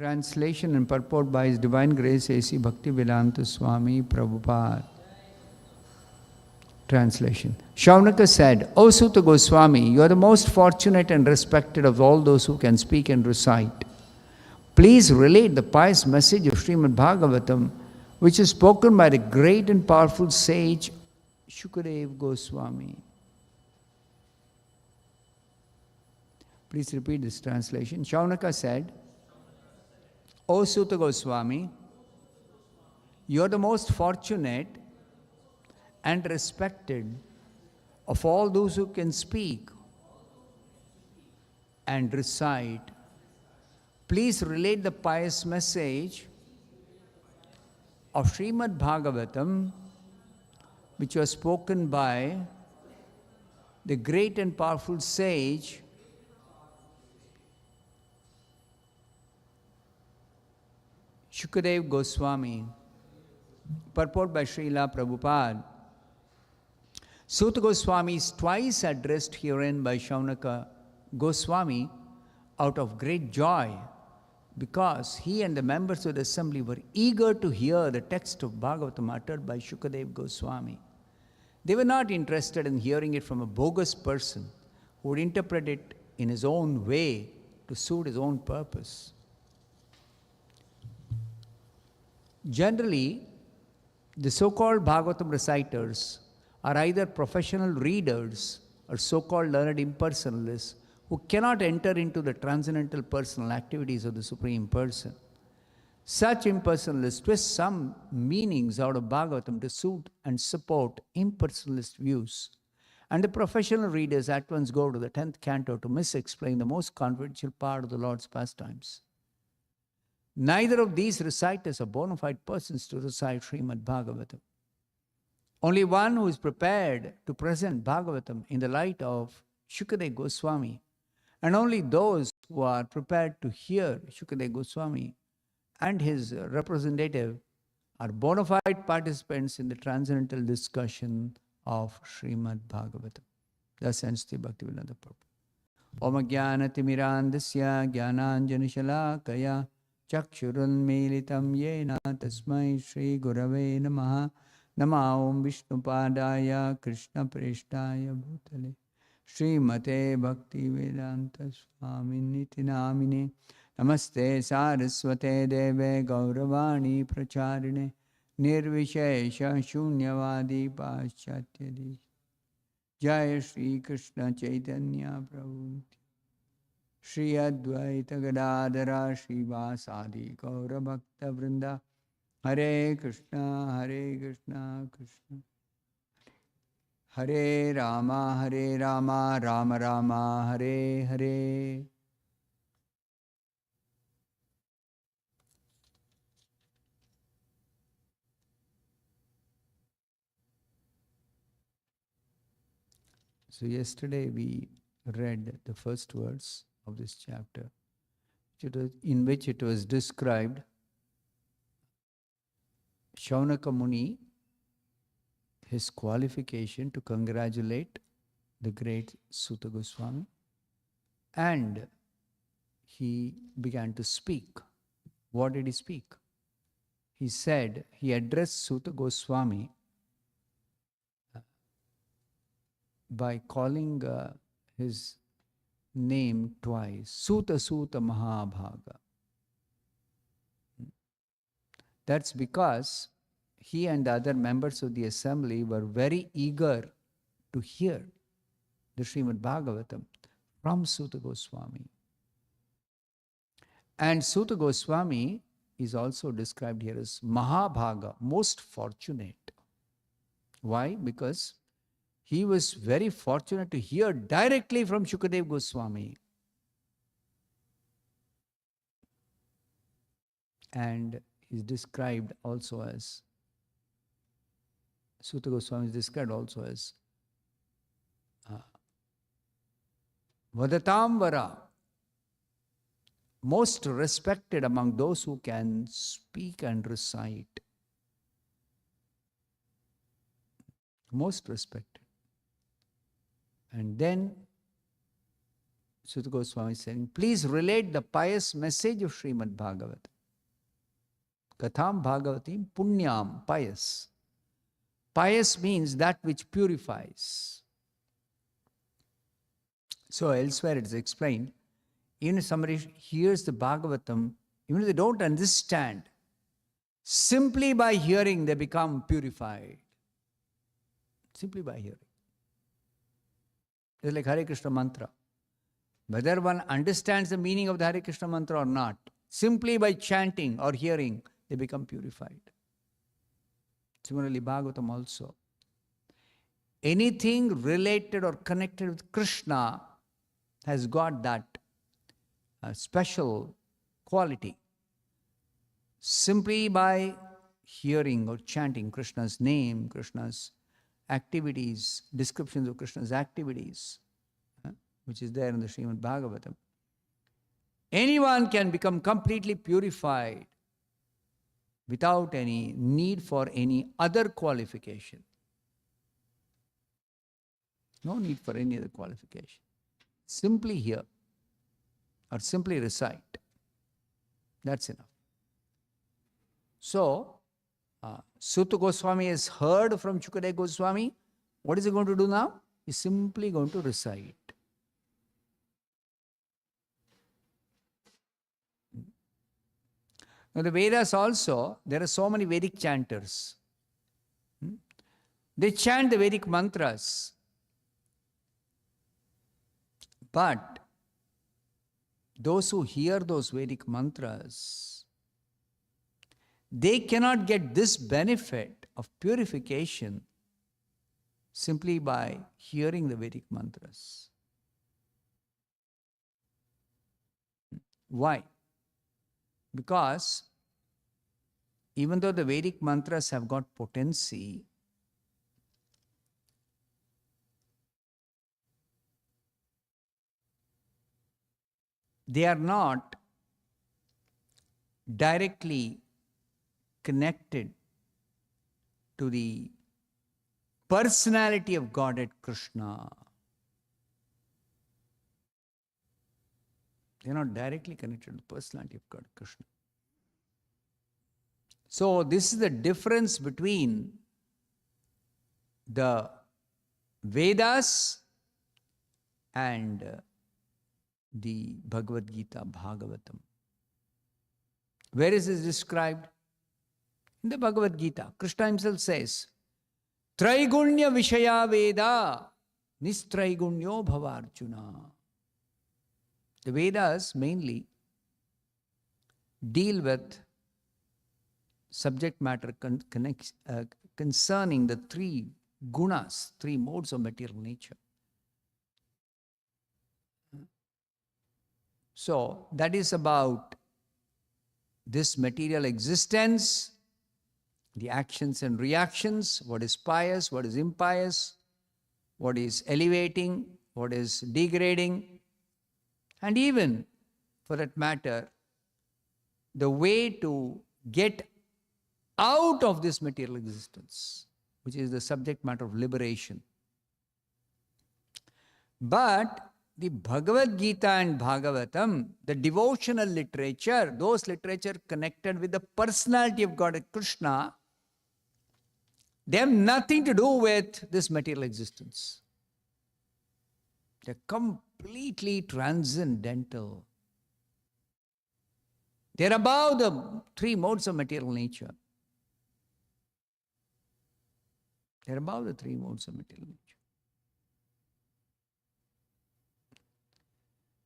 Translation and purport by His Divine Grace A.C. Bhaktivedanta Swami Prabhupada. Translation. Shaunaka said, O Sutta Goswami, you are the most fortunate and respected of all those who can speak and recite. Please relate the pious message of Srimad Bhagavatam, which is spoken by the great and powerful sage Shukadeva Goswami. Please repeat this translation. Shaunaka said, O Sutta Goswami, you are the most fortunate and respected of all those who can speak and recite. Please relate the pious message of Srimad Bhagavatam, which was spoken by the great and powerful sage Shukadeva Goswami. Purport by Srila Prabhupada. Sutta Goswami is twice addressed herein by Shaunaka Goswami out of great joy, because he and the members of the assembly were eager to hear the text of Bhagavatam uttered by Shukadeva Goswami. They were not interested in hearing it from a bogus person who would interpret it in his own way to suit his own purpose. Generally, the so-called Bhagavatam reciters are either professional readers or so-called learned impersonalists who cannot enter into the transcendental personal activities of the Supreme Person. Such impersonalists twist some meanings out of Bhagavatam to suit and support impersonalist views. And the professional readers at once go to the 10th canto to misexplain the most confidential part of the Lord's pastimes. Neither of these reciters are bona fide persons to recite Srimad Bhagavatam. Only one who is prepared to present Bhagavatam in the light of Shukadeva Goswami, and only those who are prepared to hear Shukadeva Goswami and his representative are bona fide participants in the transcendental discussion of Srimad Bhagavatam. Thus ends the Bhaktivedanta Prabhupada. Om Jnana Timirandasya Jnananjana Shalakaya Chakshurunmilitam Yena Tasmai Shri Gurave Namaha Nama Om Vishnupadaya Krishna Preshtaya Bhutale Srimate Bhaktivedanta Swami Niti Namine Namaste Saraswate Deve Gauravani Pracharine Nirvishesha Shunyavadi Paschatya Jaya Shri Krishna Chaitanya Prabhu Shri Advaita Gadadhara Shri Vasadi Gaura Bhakta Vrinda Hare Krishna Krishna Hare Rama Rama Rama Hare Hare. So yesterday we read the first verse of this chapter, in which it was described Shaunaka Muni, his qualification to congratulate the great Sutta Goswami, and he began to speak. What did he speak? He said, he addressed Sutta Goswami by calling his name twice, Sutta Sutta Mahabhaga. That's because he and the other members of the assembly were very eager to hear the Srimad Bhagavatam from Sutta Goswami. And Sutta Goswami is also described here as Mahabhaga, most fortunate. Why? Because he was very fortunate to hear directly from Shukadeva Goswami. And is described also as, Sutta Goswami is described also as Vadatamvara, most respected among those who can speak and recite. Most respected. And then Sutta Goswami is saying, please relate the pious message of Srimad Bhagavatam. Katham Bhagavatim Punyam, pious. Pious means that which purifies. So elsewhere it is explained, even if somebody hears the Bhagavatam, even if they don't understand, simply by hearing they become purified. Simply by hearing. It's like Hare Krishna mantra. Whether one understands the meaning of the Hare Krishna mantra or not, simply by chanting or hearing, they become purified. Similarly, Bhagavatam also. Anything related or connected with Krishna has got that special quality. Simply by hearing or chanting Krishna's name, Krishna's activities, descriptions of Krishna's activities, which is there in the Srimad Bhagavatam, anyone can become completely purified without any need for any other qualification. No need for any other qualification. Simply hear or simply recite. That's enough. So, Sutta Goswami has heard from Shukadeva Goswami. What is he going to do now? He's simply going to recite. Now the Vedas also, there are so many Vedic chanters. They chant the Vedic mantras. But those who hear those Vedic mantras, they cannot get this benefit of purification simply by hearing the Vedic mantras. Why? Because even though the Vedic mantras have got potency, they are not directly connected to the personality of Godhead Krishna. They are not directly connected to the personality of God Krishna. So this is the difference between the Vedas and the Bhagavad Gita, Bhagavatam. Where is this described? In the Bhagavad Gita, Krishna himself says, Traigunya Vishaya Veda Nistraigunya Bhavarjuna. The Vedas mainly deal with subject matter concerning the three gunas, three modes of material nature. So that is about this material existence, the actions and reactions, what is pious, what is impious, what is elevating, what is degrading, and even, for that matter, the way to get out of this material existence, which is the subject matter of liberation. But the Bhagavad Gita and Bhagavatam, the devotional literature, those literature connected with the personality of God Krishna, they have nothing to do with this material existence. They're completely transcendental. They're above the three modes of material nature. They're above the three modes of material nature.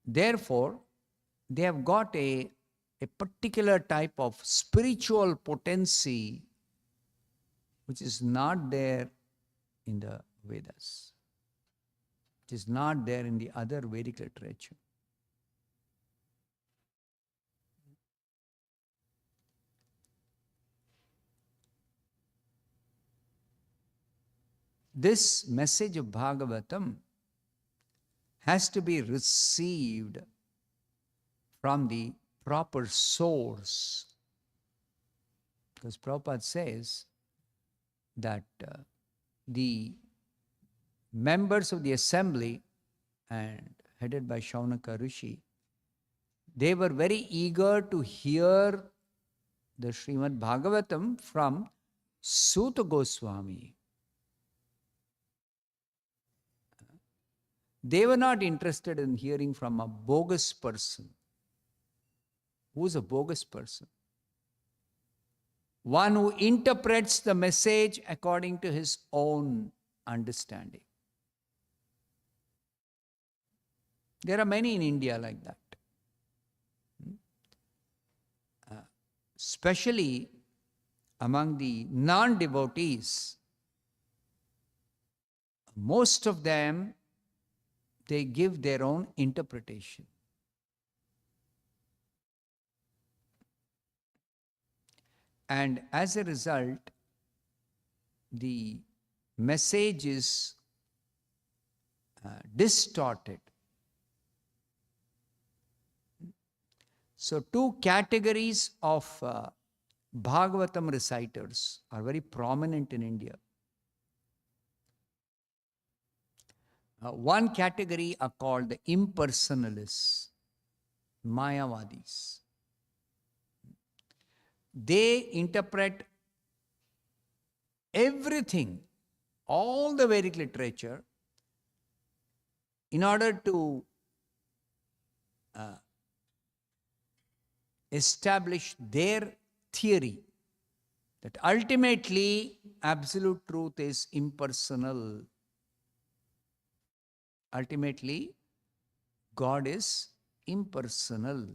Therefore, they have got a particular type of spiritual potency which is not there in the Vedas. It is not there in the other Vedic literature. This message of Bhagavatam has to be received from the proper source. Because Prabhupada says that the members of the assembly and headed by Shaunaka Rishi, they were very eager to hear the Srimad Bhagavatam from Suta Goswami. They were not interested in hearing from a bogus person. Who is a bogus person? One who interprets the message according to his own understanding. There are many in India like that. Especially among the non-devotees, most of them, they give their own interpretation. And as a result, the message is distorted. So, two categories of Bhagavatam reciters are very prominent in India. One category are called the impersonalists, Mayavadis. They interpret everything, all the Vedic literature, in order to establish their theory that ultimately absolute truth is impersonal. Ultimately, God is impersonal.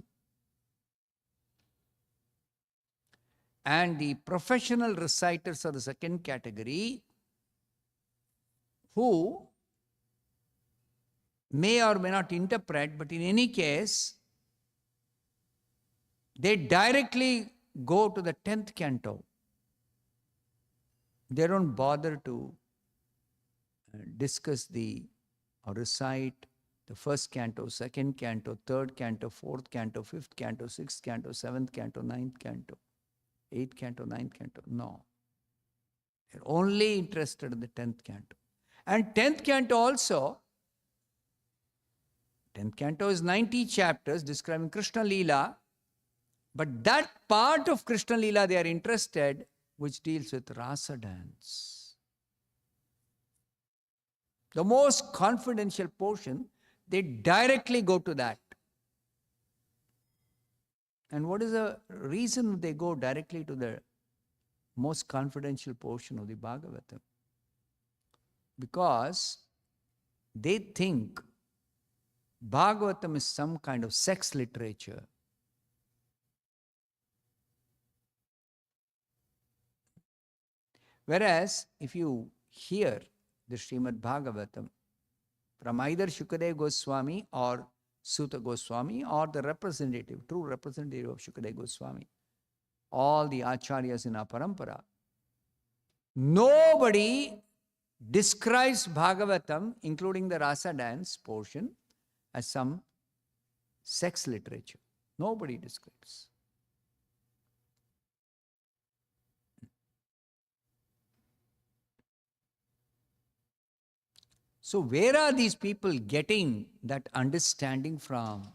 And the professional reciters are the second category, who may or may not interpret, but in any case, they directly go to the 10th canto. They don't bother to discuss or recite the first canto, second canto, third canto, fourth canto, fifth canto, sixth canto, seventh canto, ninth canto, eighth canto, ninth canto. No. They're only interested in the 10th canto. And 10th canto also, 10th canto is 90 chapters describing Krishna Leela, but that part of Krishna Leela they are interested, which deals with rasa dance. The most confidential portion, they directly go to that. And what is the reason they go directly to the most confidential portion of the Bhagavatam? Because they think Bhagavatam is some kind of sex literature. Whereas, if you hear the Srimad Bhagavatam from either Shukadeva Goswami or Suta Goswami or the representative, true representative of Shukadeva Goswami, all the acharyas in our parampara, nobody describes Bhagavatam, including the rasa dance portion, as some sex literature. Nobody describes. So where are these people getting that understanding from?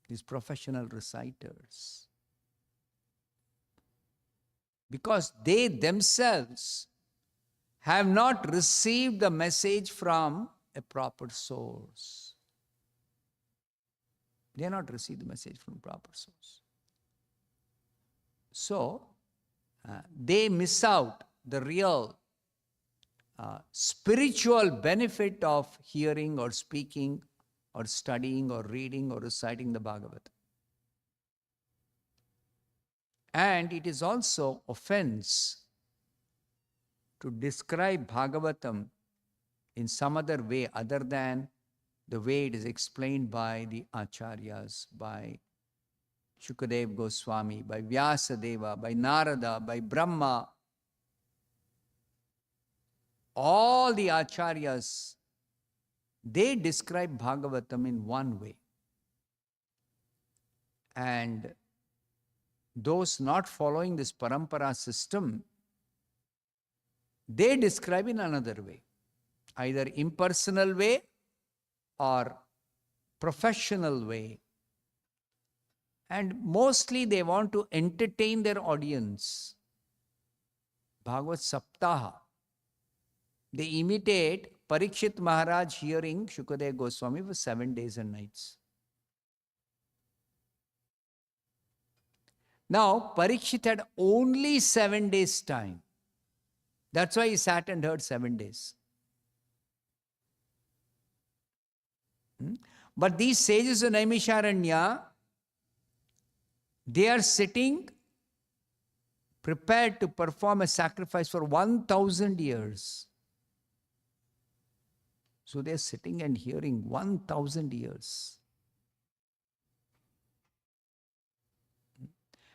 These professional reciters. Because they themselves have not received the message from a proper source. They have not received the message from proper source. So, they miss out the real spiritual benefit of hearing or speaking or studying or reading or reciting the Bhagavatam. And it is also offense to describe Bhagavatam in some other way other than the way it is explained by the acharyas, by Shukadeva Goswami, by Vyasadeva, by Narada, by Brahma. All the acharyas, they describe Bhagavatam in one way. And those not following this parampara system, they describe in another way, either impersonal way or professional way. And mostly they want to entertain their audience. Bhagavad Saptaha. They imitate Parikshit Maharaj hearing Shukadeva Goswami for 7 days and nights. Now, Parikshit had only 7 days time. That's why he sat and heard 7 days. But these sages of Naimisharanya, they are sitting prepared to perform a sacrifice for 1,000 years. So they are sitting and hearing 1,000 years.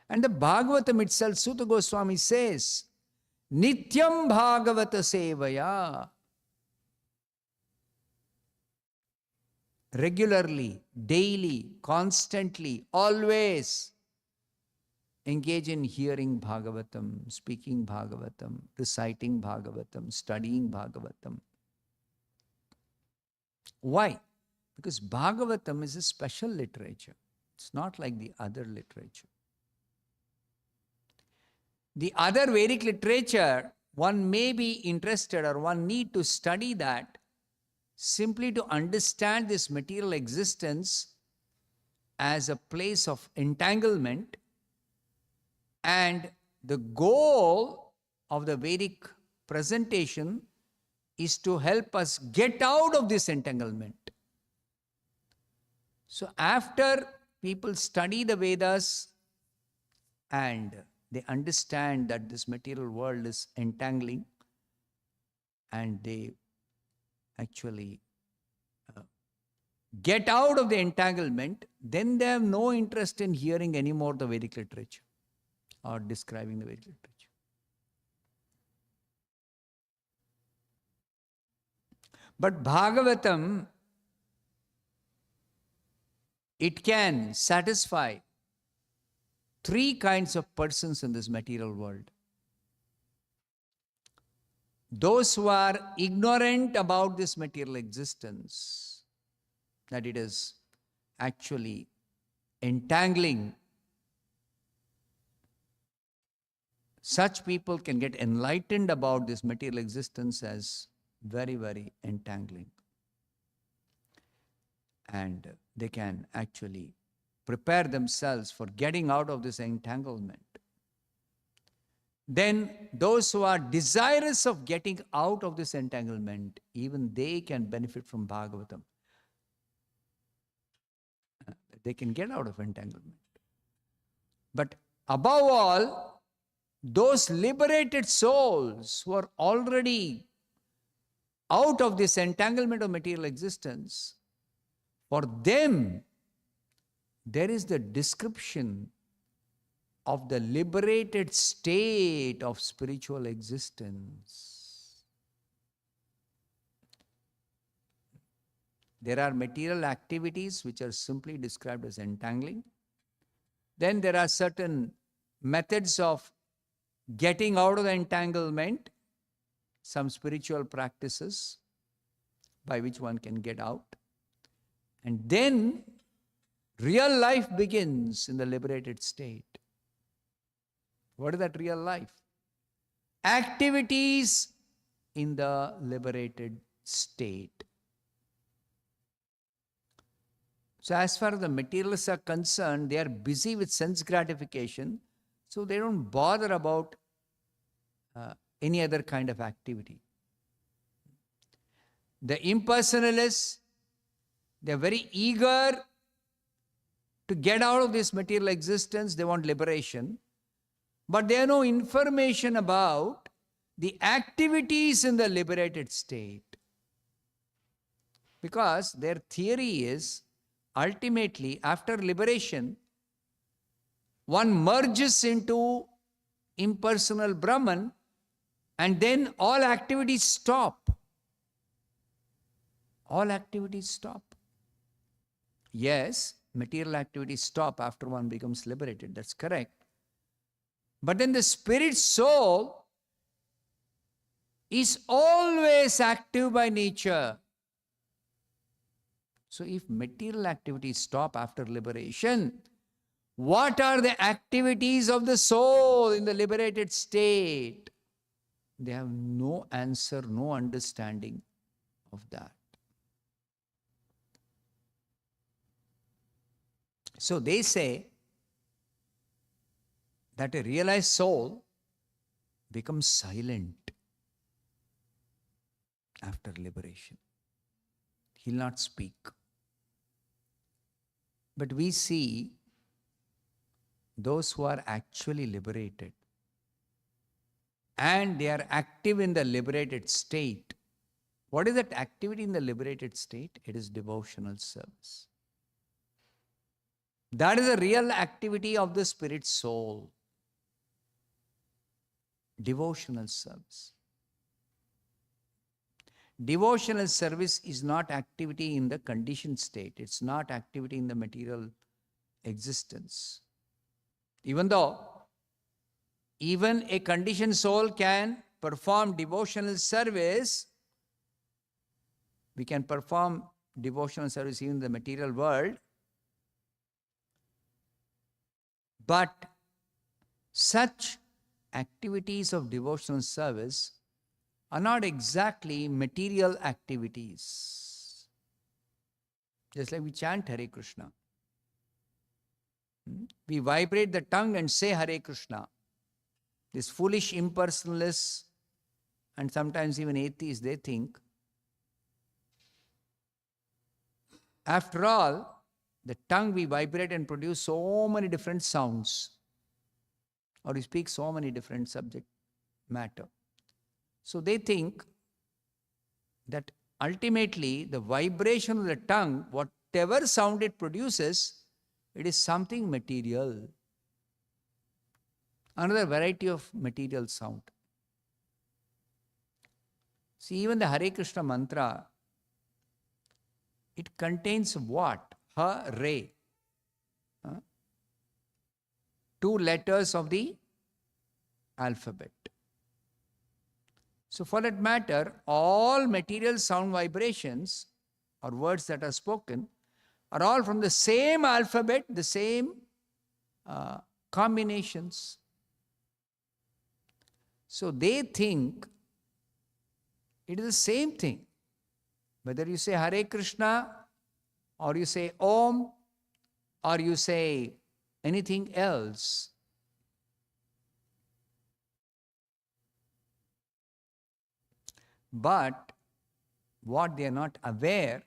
And the Bhagavatam itself, Sutta Goswami says, Nityam Bhagavata Sevaya. Regularly, daily, constantly, always engage in hearing Bhagavatam, speaking Bhagavatam, reciting Bhagavatam, studying Bhagavatam. Why? Because Bhagavatam is a special literature. It's not like the other literature. The other Vedic literature, one may be interested or one need to study that simply to understand this material existence as a place of entanglement, and the goal of the Vedic presentation is to help us get out of this entanglement. So after people study the Vedas and they understand that this material world is entangling, and they actually get out of the entanglement, then they have no interest in hearing anymore the Vedic literature or describing the Vedic literature. But Bhagavatam, it can satisfy 3 kinds of persons in this material world. Those who are ignorant about this material existence, that it is actually entangling, such people can get enlightened about this material existence as very, very entangling. And they can actually prepare themselves for getting out of this entanglement. Then those who are desirous of getting out of this entanglement, even they can benefit from Bhagavatam. They can get out of entanglement. But above all, those liberated souls who are already out of this entanglement of material existence, for them, there is the description of the liberated state of spiritual existence. There are material activities which are simply described as entangling. Then there are certain methods of getting out of the entanglement, some spiritual practices by which one can get out. And then real life begins in the liberated state. What is that real life? Activities in the liberated state. So as far as the materialists are concerned, they are busy with sense gratification, so they don't bother about any other kind of activity. The impersonalists, they are very eager to get out of this material existence. They want liberation. But they have no information about the activities in the liberated state. Because their theory is, ultimately, after liberation, one merges into impersonal Brahman, and then all activities stop. All activities stop. Yes, material activities stop after one becomes liberated. That's correct. But then the spirit soul is always active by nature. So if material activities stop after liberation, what are the activities of the soul in the liberated state? They have no answer, no understanding of that. So they say that a realized soul becomes silent after liberation. He'll not speak. But we see those who are actually liberated and they are active in the liberated state. What is that activity in the liberated state? It is devotional service. That is a real activity of the spirit soul. Devotional service. Devotional service is not activity in the conditioned state. It's not activity in the material existence. Even though even a conditioned soul can perform devotional service, we can perform devotional service even in the material world, but such activities of devotional service are not exactly material activities. Just like we chant Hare Krishna. We vibrate the tongue and say Hare Krishna. These foolish impersonalists and sometimes even atheists, they think, after all, the tongue we vibrate and produce so many different sounds, or we speak so many different subject matter. So they think that ultimately the vibration of the tongue, whatever sound it produces, it is something material. Another variety of material sound. See, even the Hare Krishna mantra, it contains what? Hare. Two letters of the alphabet. So for that matter, all material sound vibrations or words that are spoken are all from the same alphabet, the same combinations. So they think it is the same thing. Whether you say Hare Krishna, or you say Om, or you say anything else. But what they are not aware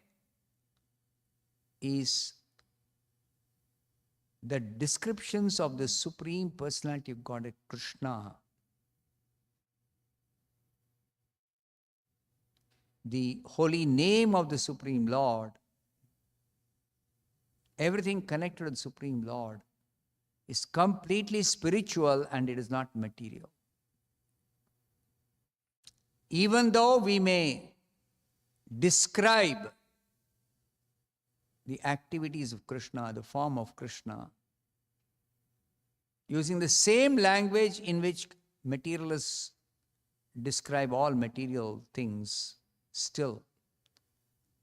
is the descriptions of the Supreme Personality of Godhead, Krishna, the holy name of the Supreme Lord, everything connected to the Supreme Lord is completely spiritual and it is not material. Even though we may describe the activities of Krishna, the form of Krishna, using the same language in which materialists describe all material things, still,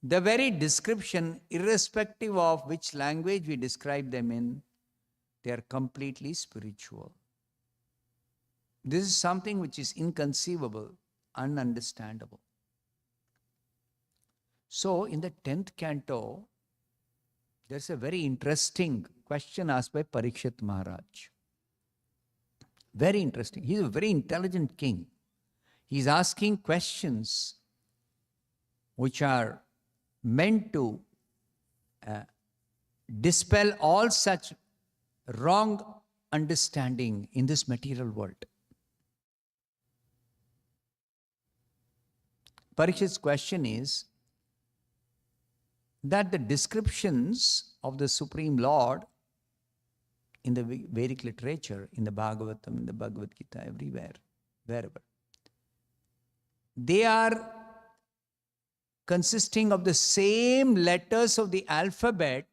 the very description, irrespective of which language we describe them in, they are completely spiritual. This is something which is inconceivable, ununderstandable. So, in the 10th canto, there's a very interesting question asked by Parikshit Maharaj. Very interesting. He's a very intelligent king. He's asking questions which are meant to dispel all such wrong understanding in this material world. Parikshit's question is that the descriptions of the Supreme Lord in the Vedic literature, in the Bhagavatam, in the Bhagavad Gita, everywhere, wherever, they are consisting of the same letters of the alphabet,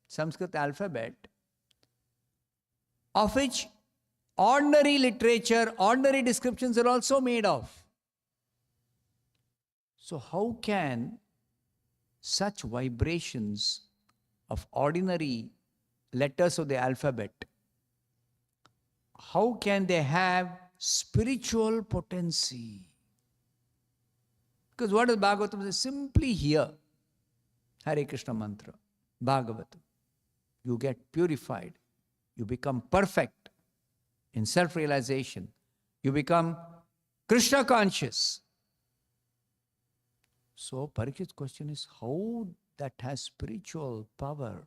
Sanskrit alphabet, of which ordinary literature, ordinary descriptions are also made of. So how can such vibrations of ordinary letters of the alphabet, how can they have spiritual potency? Because what does Bhagavatam say? Simply hear Hare Krishna mantra, Bhagavatam. You get purified. You become perfect in self-realization. You become Krishna conscious. So Parikshit's question is, how that has spiritual power?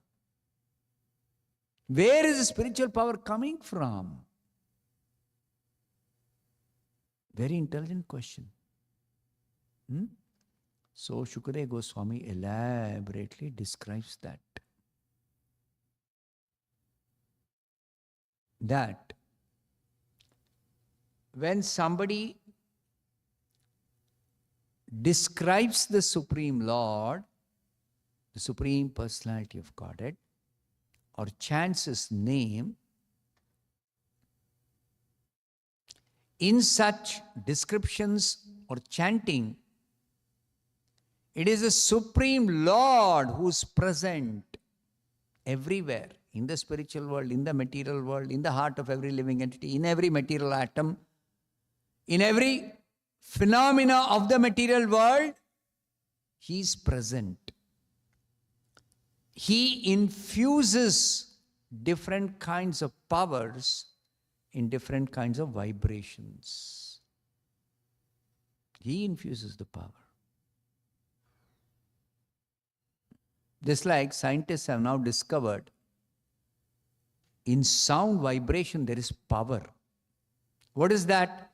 Where is the spiritual power coming from? Very intelligent question. So Shukadeva Goswami elaborately describes that when somebody describes the Supreme Lord, the Supreme Personality of Godhead, or chants His name, in such descriptions or chanting, it is the Supreme Lord who is present everywhere, in the spiritual world, in the material world, in the heart of every living entity, in every material atom, in every phenomena of the material world. He is present. He infuses different kinds of powers in different kinds of vibrations. He infuses the power. Just like scientists have now discovered, in sound vibration there is power. What is that?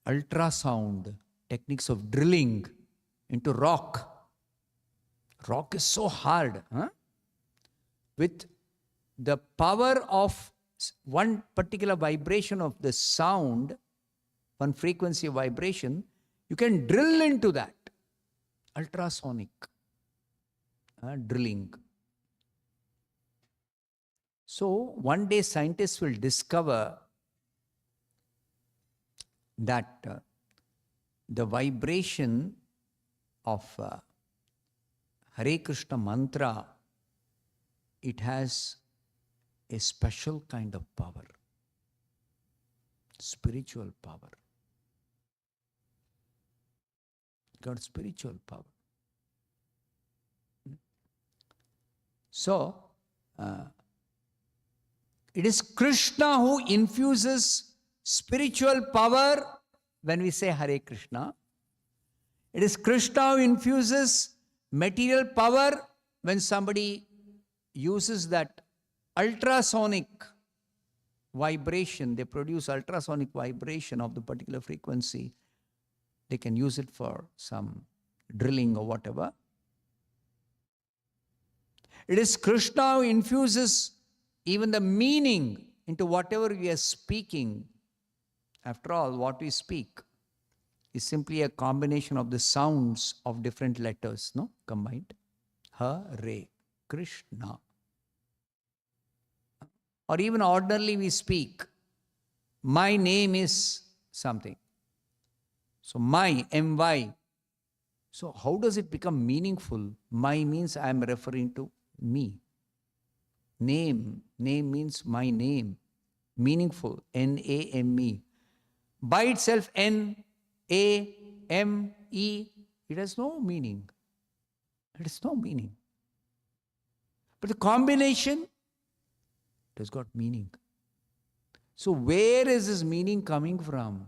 Ultrasound, techniques of drilling into rock. Rock is so hard. With the power of one particular vibration of the sound, one frequency of vibration, you can drill into that. Ultrasonic drilling. So one day scientists will discover that the vibration of Hare Krishna mantra, it has a special kind of power, spiritual power. Got spiritual power. So, it is Krishna who infuses spiritual power when we say Hare Krishna. It is Krishna who infuses material power when somebody uses that ultrasonic vibration. They produce ultrasonic vibration of the particular frequency. They can use it for some drilling or whatever. It is Krishna who infuses even the meaning into whatever we are speaking. After all, what we speak is simply a combination of the sounds of different letters, no? Combined. Hare Krishna. Or even ordinarily we speak, my name is something. So my, M-Y. So how does it become meaningful? My means I am referring to me. Name means my name. Meaningful, N-A-M-E. By itself, N-A-M-E, it has no meaning. It has no meaning. But the combination, it has got meaning. So where is this meaning coming from?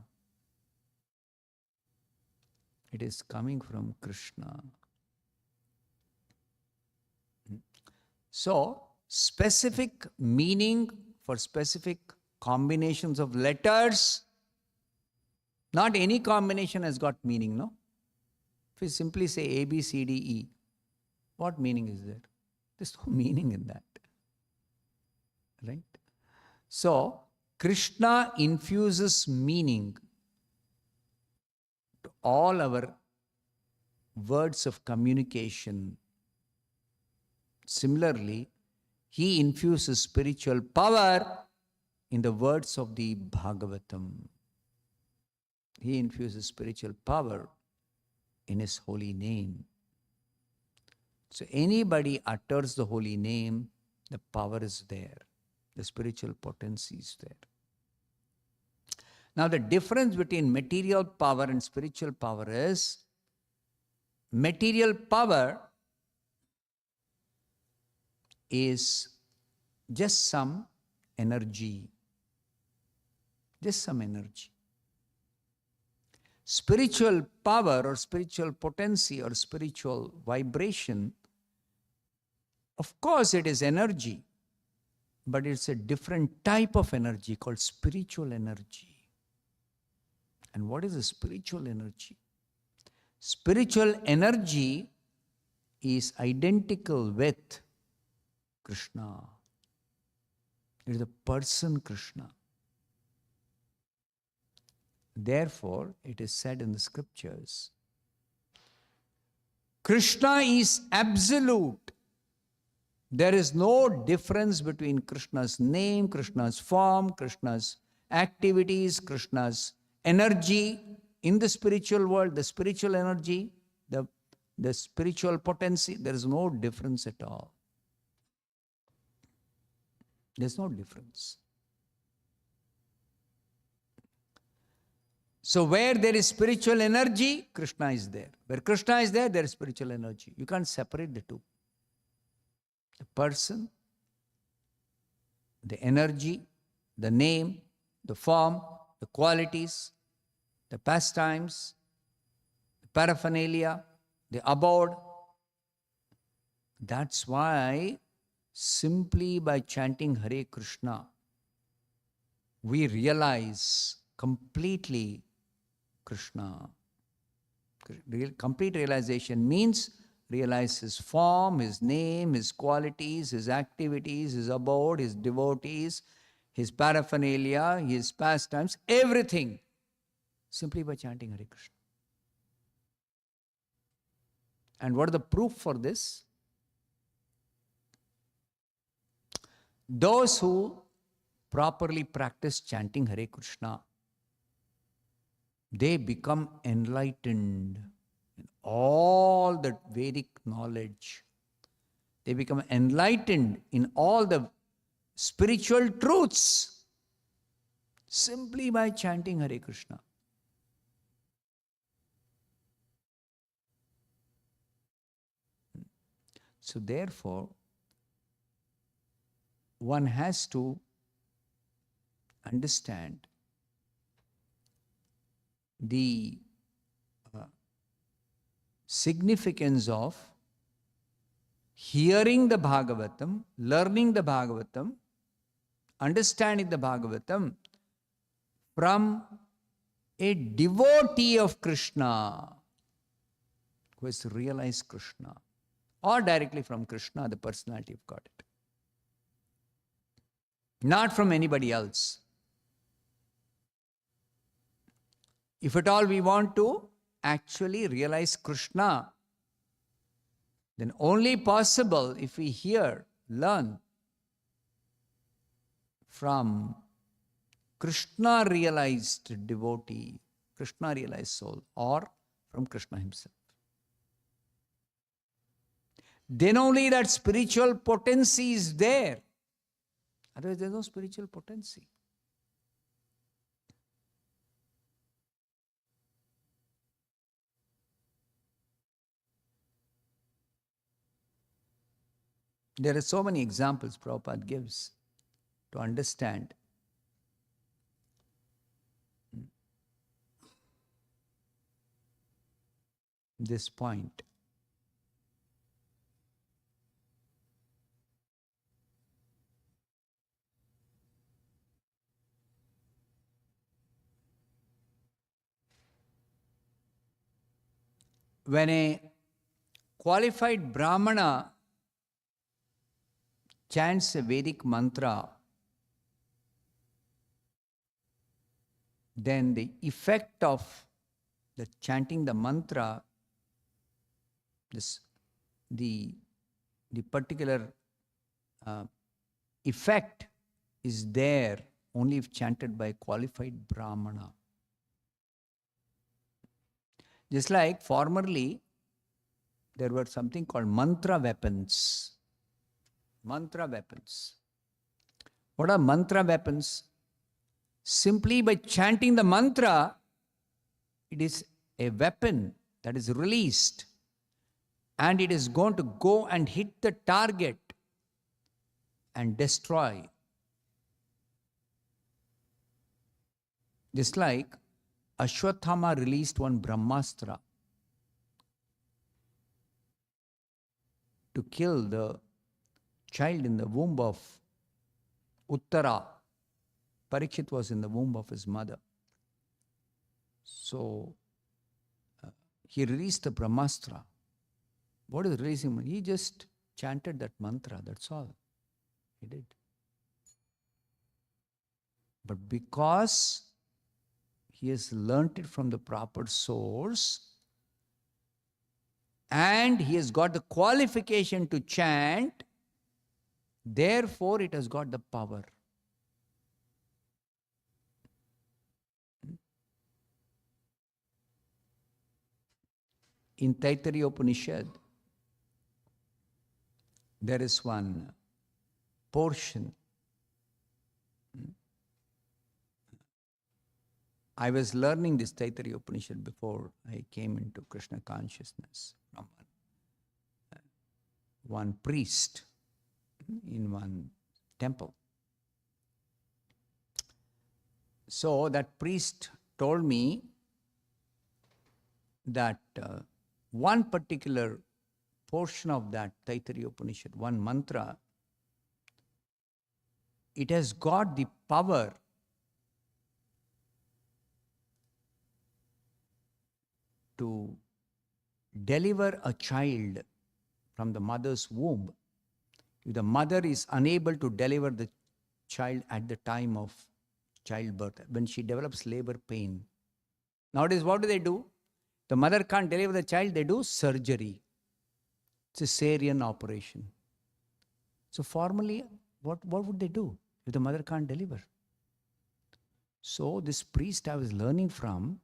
It is coming from Krishna. So, specific meaning for specific combinations of letters. Not any combination has got meaning, no? If you simply say A, B, C, D, E, what meaning is there? There's no meaning in that. Right? So, Krishna infuses meaning to all our words of communication. Similarly, He infuses spiritual power in the words of the Bhagavatam. He infuses spiritual power in His holy name. So anybody utters the holy name, the power is there. The spiritual potency is there. Now the difference between material power and spiritual power is, material power is just some energy. Just some energy. Spiritual power or spiritual potency or spiritual vibration, of course it is energy, but it's a different type of energy called spiritual energy. And what is a spiritual energy? Spiritual energy is identical with Krishna. It is the person Krishna. Therefore, it is said in the scriptures, Krishna is absolute. There is no difference between Krishna's name, Krishna's form, Krishna's activities, Krishna's energy in the spiritual world, the spiritual energy, the spiritual potency. There is no difference at all. There's no difference. So where there is spiritual energy, Krishna is there. Where Krishna is there, there is spiritual energy. You can't separate the two. The person, the energy, the name, the form, the qualities, the pastimes, the paraphernalia, the abode. That's why simply by chanting Hare Krishna, we realize completely Krishna. Complete realization means realize his form, his name, his qualities, his activities, his abode, his devotees, his paraphernalia, his pastimes, everything, simply by chanting Hare Krishna. And what is the proof for this? Those who properly practice chanting Hare Krishna, they become enlightened in all the Vedic knowledge. They become enlightened in all the spiritual truths simply by chanting Hare Krishna. So therefore, one has to understand the significance of hearing the Bhagavatam, learning the Bhagavatam, understanding the Bhagavatam from a devotee of Krishna who has realized Krishna, or directly from Krishna, the personality of Godhead. Not from anybody else. If at all we want to actually realize Krishna, then only possible if we hear, learn from Krishna realized devotee, Krishna realized soul, or from Krishna himself. Then only that spiritual potency is there. Otherwise, there is no spiritual potency. There are so many examples Prabhupada gives to understand this point. When a qualified Brahmana chants a Vedic mantra, then the effect of the chanting the mantra, the particular effect is there only if chanted by a qualified Brahmana. Just like formerly, there were something called mantra weapons. Mantra weapons. What are mantra weapons? Simply by chanting the mantra, it is a weapon that is released, and it is going to go and hit the target and destroy. Just like Ashwatthama released one Brahmastra to kill the child in the womb of Uttara. Parikshit was in the womb of his mother. So he released the Brahmastra. What is releasing? He just chanted that mantra, that's all. He did. But because he has learnt it from the proper source, and he has got the qualification to chant, therefore it has got the power. In Taittiriya Upanishad, there is one portion. I was learning this Taittiriya Upanishad before I came into Krishna consciousness from one priest in one temple. So that priest told me that one particular portion of that Taittiriya Upanishad, one mantra, it has got the power to deliver a child from the mother's womb. If the mother is unable to deliver the child at the time of childbirth, when she develops labor pain. Nowadays, what do? The mother can't deliver the child, they do surgery. It's a cesarean operation. So formally, what would they do if the mother can't deliver? So this priest I was learning from,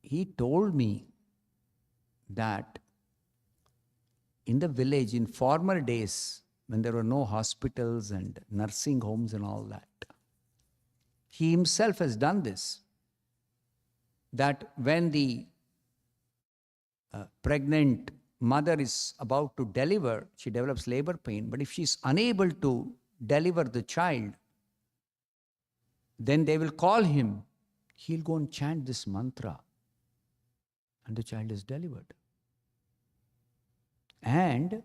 he told me that in the village, in former days, when there were no hospitals and nursing homes and all that, he himself has done this. That when the pregnant mother is about to deliver, she develops labor pain, but if she is unable to deliver the child, then they will call him. He'll go and chant this mantra, and the child is delivered. And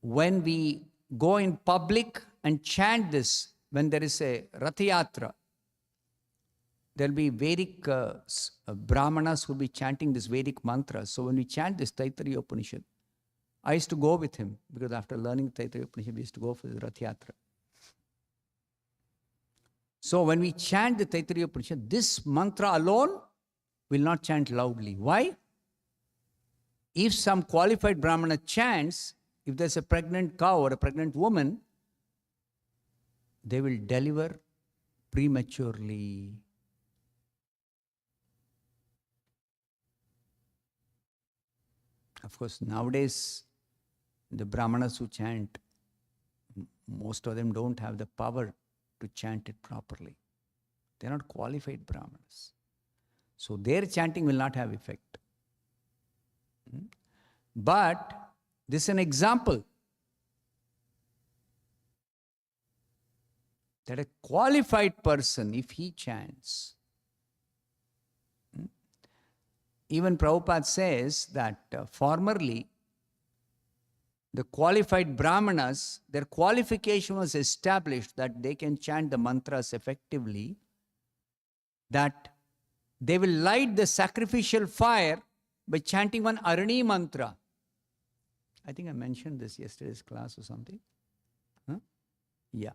when we go in public and chant this, when there is a Ratha Yatra, there will be Vedic Brahmanas who will be chanting this Vedic mantra. So when we chant this Taittiriya Upanishad, I used to go with him, because after learning Taittiriya Upanishad, we used to go for the Ratha Yatra. So when we chant the Taittiriya Upanishad, this mantra alone will not chant loudly. Why? If some qualified Brahmana chants, if there's a pregnant cow or a pregnant woman, they will deliver prematurely. Of course, nowadays, the Brahmanas who chant, most of them don't have the power to chant it properly. They're not qualified Brahmanas. So their chanting will not have effect. But this is an example that a qualified person, if he chants, even Prabhupada says that formerly the qualified Brahmanas, their qualification was established that they can chant the mantras effectively, that they will light the sacrificial fire by chanting one Arani mantra. I think I mentioned this yesterday's class or something. Huh? Yeah.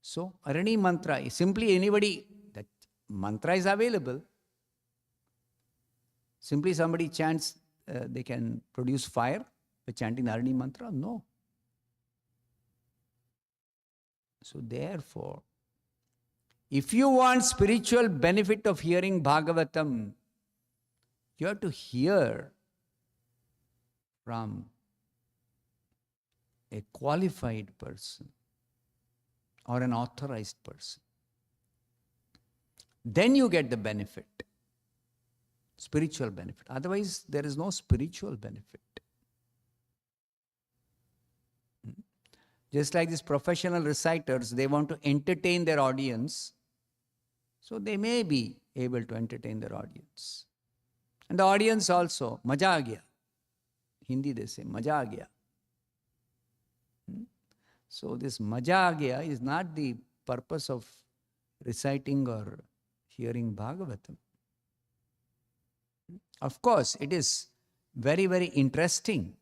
So Arani mantra is simply anybody, that mantra is available. Simply somebody chants, they can produce fire by chanting the Arani mantra? No. So therefore, If you want spiritual benefit of hearing Bhagavatam, you have to hear from a qualified person or an authorized person. Then you get the benefit, spiritual benefit. Otherwise, there is no spiritual benefit. Just like these professional reciters, they want to entertain their audience, so they may be able to entertain their audience. And the audience also, maja aa gaya. Hindi they say, maja aa gaya. So this maja aa gaya is not the purpose of reciting or hearing Bhagavatam. Of course, it is very, very interesting.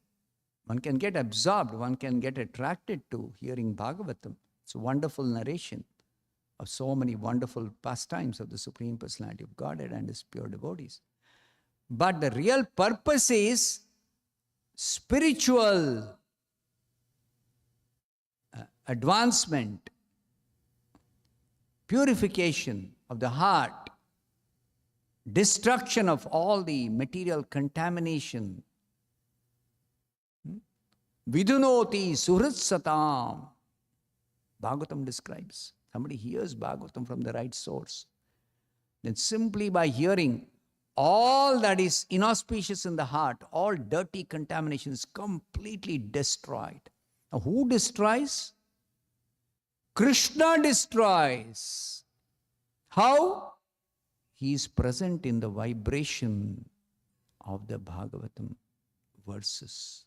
One can get absorbed, one can get attracted to hearing Bhagavatam. It's a wonderful narration of so many wonderful pastimes of the Supreme Personality of Godhead and His pure devotees. But the real purpose is spiritual advancement, purification of the heart, destruction of all the material contamination. Vidunoti suhrit satam. Bhagavatam describes. Somebody hears Bhagavatam from the right source. Then simply by hearing, all that is inauspicious in the heart, all dirty contamination is completely destroyed. Now who destroys? Krishna destroys. How? He is present in the vibration of the Bhagavatam verses.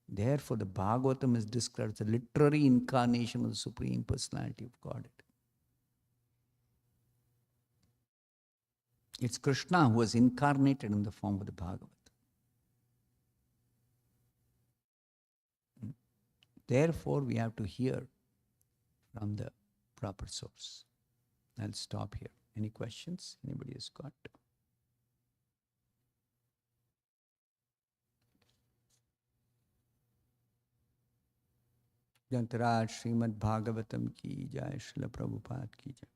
Therefore, the Bhagavatam is described as a literary incarnation of the Supreme Personality of Godhead. It's Krishna who was incarnated in the form of the Bhagavatam. Therefore, we have to hear from the proper source. I'll stop here. Any questions? Anybody has got? जंतराज Shrimad Bhagavatam की जय, श्रील प्रभुपाद की जय।